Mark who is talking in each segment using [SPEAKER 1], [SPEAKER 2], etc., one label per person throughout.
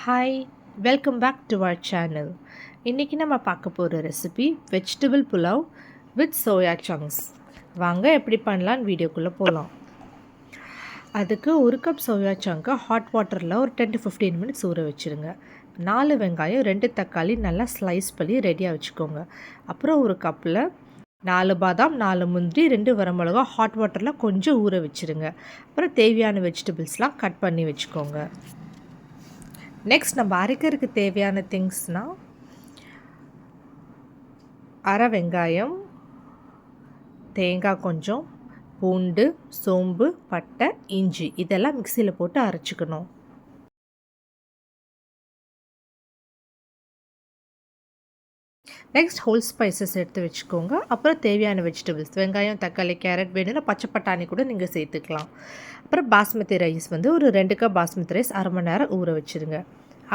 [SPEAKER 1] Hi, welcome back to our channel. இன்றைக்கி நம்ம பார்க்க போகிற recipe vegetable pulao with soya chunks. வாங்க எப்படி பண்ணலான்னு வீடியோக்குள்ளே போகலாம். அதுக்கு 1 கப் சோயா சங்கை ஹாட் வாட்டரில் ஒரு 10 to 15 மினிட்ஸ் ஊற வச்சுருங்க. 4 வெங்காயம் 2 தக்காளி நல்லா ஸ்லைஸ் பண்ணி ரெடியாக வச்சுக்கோங்க. அப்புறம் ஒரு கப்பில் 4 பாதாம் 4 முந்திரி 2 வரமிளகா ஹாட் வாட்டரில் கொஞ்சம் ஊற வச்சுருங்க. அப்புறம் தேவையான வெஜிடபிள்ஸ்லாம் கட் பண்ணி வச்சுக்கோங்க. நெக்ஸ்ட் நம்ம அரைக்கிறதுக்கு தேவையான திங்ஸ்னால் அரை வெங்காயம், தேங்காய் கொஞ்சம், பூண்டு, சோம்பு, பட்டை, இஞ்சி இதெல்லாம் மிக்சியில் போட்டு அரைச்சிக்கணும். நெக்ஸ்ட் ஹோல் ஸ்பைசஸ் எடுத்து வச்சுக்கோங்க. அப்புறம் தேவையான வெஜிடபிள்ஸ் வெங்காயம், தக்காளி, கேரட் வேணும்னா பச்சை பட்டாணி கூட நீங்கள் சேர்த்துக்கலாம். அப்புறம் பாஸ்மதி ரைஸ் ஒரு 2 கப் பாஸ்மதி ரைஸ் அரை மணி நேரம் ஊற வச்சுருங்க.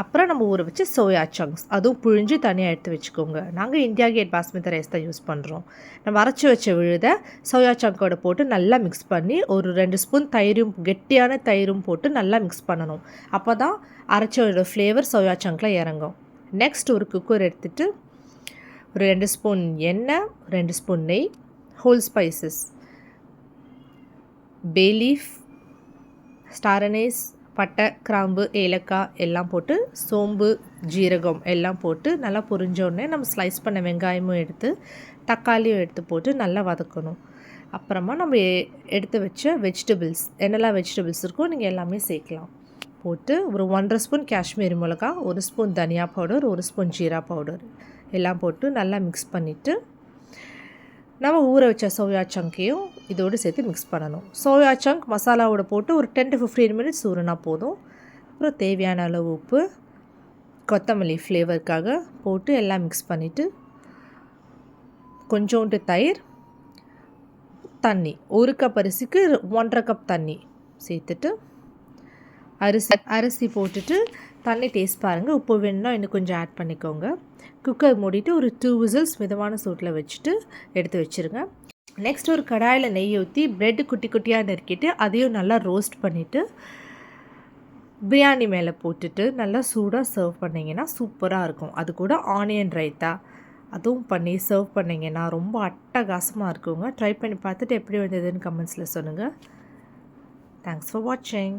[SPEAKER 1] அப்புறம் நம்ம ஊற வச்சு சோயா சங்க்ஸ் அதுவும் புழிஞ்சு தனியாக எடுத்து வச்சுக்கோங்க. நாங்கள் இந்தியா கேட் பாஸ்மதி ரைஸ் தான் யூஸ் பண்ணுறோம். நம்ம அரைச்சி வச்ச விழுதை சோயா சங்கோட போட்டு நல்லா மிக்ஸ் பண்ணி ஒரு 2 ஸ்பூன் தயிரும் கெட்டியான தயிரும் போட்டு நல்லா மிக்ஸ் பண்ணணும். அப்போ தான் அரைச்சோட ஃப்ளேவர் சோயா சங்கில் இறங்கும். நெக்ஸ்ட் ஒரு குக்கர் எடுத்துகிட்டு ஒரு 2 ஸ்பூன் எண்ணெய், 2 ஸ்பூன் நெய், whole spices bay leaf, star anise, பட்டை, கிராம்பு, ஏலக்காய் எல்லாம் போட்டு சோம்பு, ஜீரகம் எல்லாம் போட்டு நல்லா பொரிஞ்சோடனே நம்ம ஸ்லைஸ் பண்ண வெங்காயமும் எடுத்து தக்காளியும் எடுத்து போட்டு நல்லா வதக்கணும். அப்புறமா நம்ம எடுத்து வச்ச வெஜிடபிள்ஸ் என்னெல்லாம் வெஜிடபிள்ஸ் இருக்கோ நீங்கள் எல்லாமே சேர்க்கலாம். போட்டு ஒரு 1.5 ஸ்பூன் காஷ்மீரி மிளகா, 1 ஸ்பூன் தனியா பவுடர், 1 ஸ்பூன் ஜீரா பவுடர் எல்லாம் போட்டு நல்லா மிக்ஸ் பண்ணிவிட்டு நம்ம ஊற வச்ச சோயா சங்கையும் இதோடு சேர்த்து மிக்ஸ் பண்ணணும். சோயா சங்க் மசாலாவோட போட்டு ஒரு 10 to 15 மினிட்ஸ் ஊறினா போதும். அப்புறம் தேவையான அளவு உப்பு, கொத்தமல்லி ஃப்ளேவருக்காக போட்டு எல்லாம் மிக்ஸ் பண்ணிவிட்டு கொஞ்சோண்டு தயிர், தண்ணி 1 கப் அரிசிக்கு 1.5 கப் தண்ணி சேர்த்துட்டு அரிசி போட்டுட்டு தண்ணி டேஸ்ட் பாருங்கள். உப்பு வேணும்னா இன்னும் கொஞ்சம் ஆட் பண்ணிக்கோங்க. குக்கர் மூடிட்டு ஒரு 2 விசில்ஸ் மிதமான சூட்டில் வச்சுட்டு எடுத்து வச்சுருங்க. நெக்ஸ்ட் ஒரு கடாயில் நெய் ஊற்றி ப்ரெட்டு குட்டி குட்டியாக நறுக்கிட்டு அதையும் நல்லா ரோஸ்ட் பண்ணிவிட்டு பிரியாணி மேலே போட்டுட்டு நல்லா சூடாக சர்வ் பண்ணிங்கன்னா சூப்பராக இருக்கும். அது கூட ஆனியன் ரைத்தா அதுவும் பண்ணி சர்வ் பண்ணிங்கன்னா ரொம்ப அட்டகாசமாக இருக்குங்க. ட்ரை பண்ணி பார்த்துட்டு எப்படி வந்ததுன்னு கமெண்ட்ஸில் சொல்லுங்கள். தேங்க்ஸ் ஃபார் வாட்சிங்.